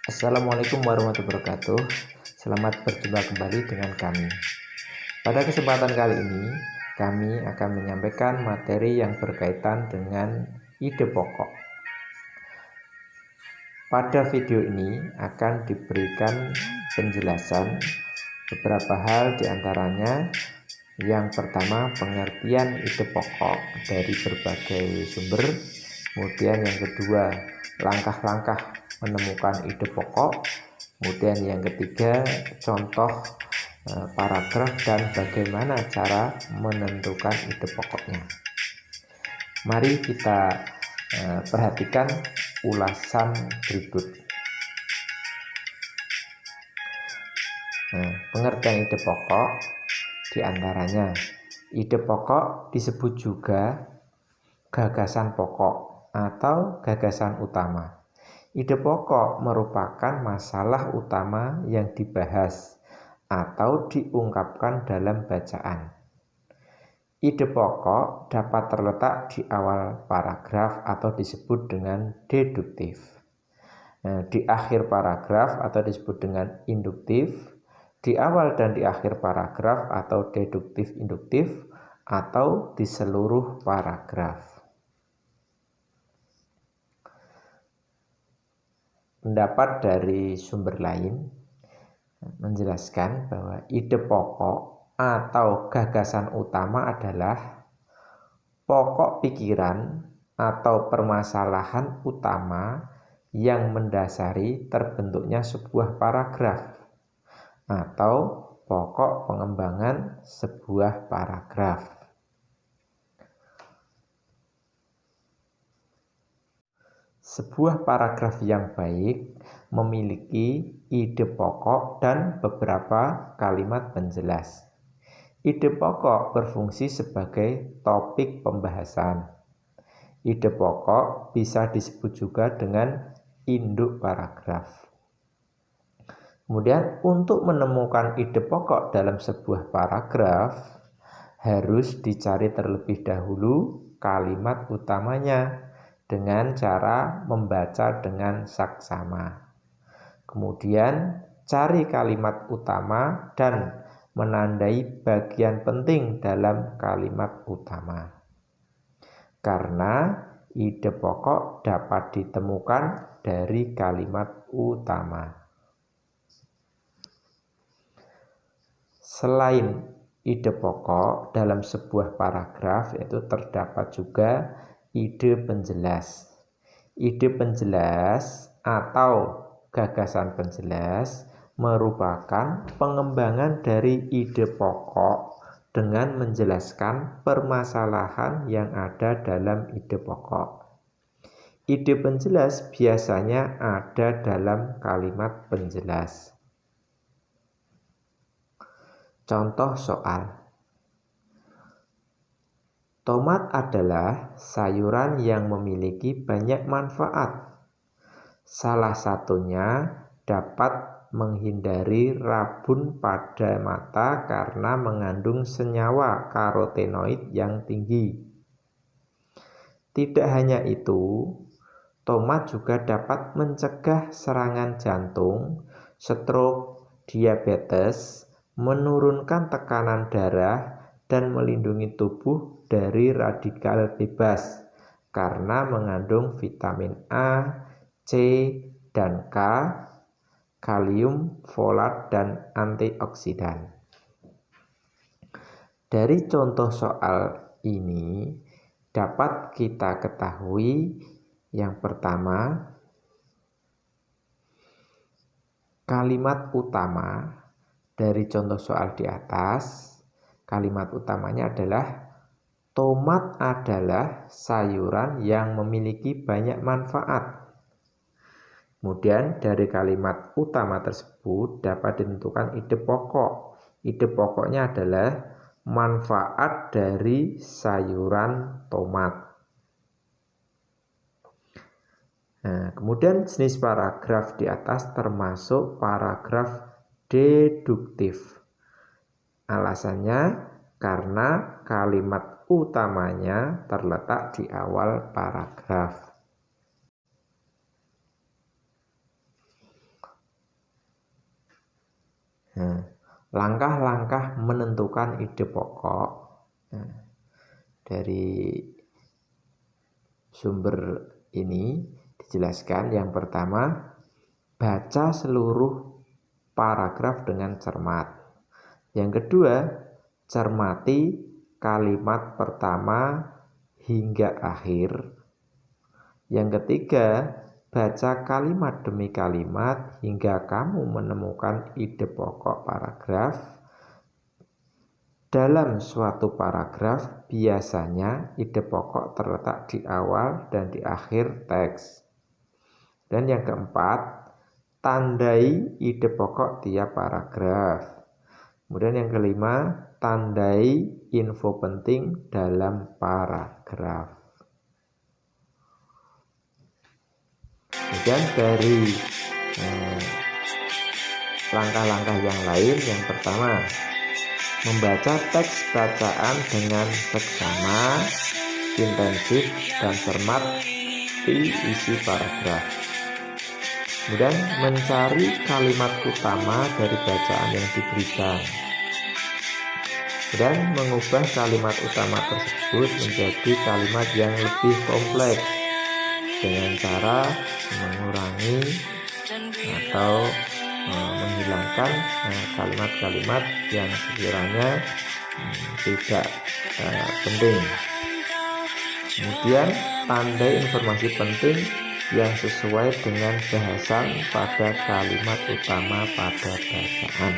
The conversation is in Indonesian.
Assalamualaikum warahmatullahi wabarakatuh. Selamat berjumpa kembali dengan kami. Pada kesempatan kali ini, kami akan menyampaikan materi yang berkaitan dengan ide pokok. Pada video ini akan diberikan penjelasan beberapa hal, diantaranya yang pertama pengertian ide pokok dari berbagai sumber, kemudian yang kedua langkah-langkah menemukan ide pokok, kemudian yang ketiga contoh paragraf dan bagaimana cara menentukan ide pokoknya. Mari kita perhatikan ulasan berikut. Pengertian ide pokok diantaranya, ide pokok disebut juga gagasan pokok atau gagasan utama. Ide pokok merupakan masalah utama yang dibahas atau diungkapkan dalam bacaan. Ide pokok dapat terletak di awal paragraf atau disebut dengan deduktif. Di akhir paragraf atau disebut dengan induktif, di awal dan di akhir paragraf atau deduktif-induktif, atau di seluruh paragraf. Pendapat dari sumber lain menjelaskan bahwa ide pokok atau gagasan utama adalah pokok pikiran atau permasalahan utama yang mendasari terbentuknya sebuah paragraf atau pokok pengembangan sebuah paragraf. Sebuah paragraf yang baik memiliki ide pokok dan beberapa kalimat penjelas. Ide pokok berfungsi sebagai topik pembahasan. Ide pokok bisa disebut juga dengan induk paragraf. Kemudian untuk menemukan ide pokok dalam sebuah paragraf harus dicari terlebih dahulu kalimat utamanya dengan cara membaca dengan saksama. Kemudian cari kalimat utama dan menandai bagian penting dalam kalimat utama. Karena ide pokok dapat ditemukan dari kalimat utama. Selain ide pokok dalam sebuah paragraf, yaitu terdapat juga ide penjelas. Ide penjelas atau gagasan penjelas merupakan pengembangan dari ide pokok dengan menjelaskan permasalahan yang ada dalam ide pokok. Ide penjelas biasanya ada dalam kalimat penjelas. Contoh soal. Tomat adalah sayuran yang memiliki banyak manfaat. Salah satunya dapat menghindari rabun pada mata karena mengandung senyawa karotenoid yang tinggi. Tidak hanya itu, tomat juga dapat mencegah serangan jantung, stroke, diabetes, menurunkan tekanan darah, dan melindungi tubuh dari radikal bebas karena mengandung vitamin A, C, dan K, kalium, folat, dan antioksidan. Dari contoh soal ini dapat kita ketahui yang pertama, kalimat utama dari contoh soal di atas. Kalimat utamanya adalah tomat adalah sayuran yang memiliki banyak manfaat. Kemudian dari kalimat utama tersebut dapat ditentukan ide pokok. Ide pokoknya adalah manfaat dari sayuran tomat. Kemudian jenis paragraf di atas termasuk paragraf deduktif. Alasannya karena kalimat utamanya terletak di awal paragraf. Nah, langkah-langkah menentukan ide pokok. Nah, dari sumber ini dijelaskan yang pertama, baca seluruh paragraf dengan cermat. Yang kedua, cermati kalimat pertama hingga akhir. Yang ketiga, baca kalimat demi kalimat hingga kamu menemukan ide pokok paragraf. Dalam suatu paragraf, biasanya ide pokok terletak di awal dan di akhir teks. Dan yang keempat, tandai ide pokok tiap paragraf. Kemudian yang kelima, tandai info penting dalam paragraf. Kemudian dari langkah-langkah yang lain, yang pertama, membaca teks bacaan dengan seksama, intensif, dan cermat di isi paragraf. Kemudian mencari kalimat utama dari bacaan yang diberikan. Dan mengubah kalimat utama tersebut menjadi kalimat yang lebih kompleks dengan cara mengurangi atau menghilangkan kalimat-kalimat yang sekiranya tidak penting. Kemudian tandai informasi penting yang sesuai dengan bahasan pada kalimat utama pada bacaan.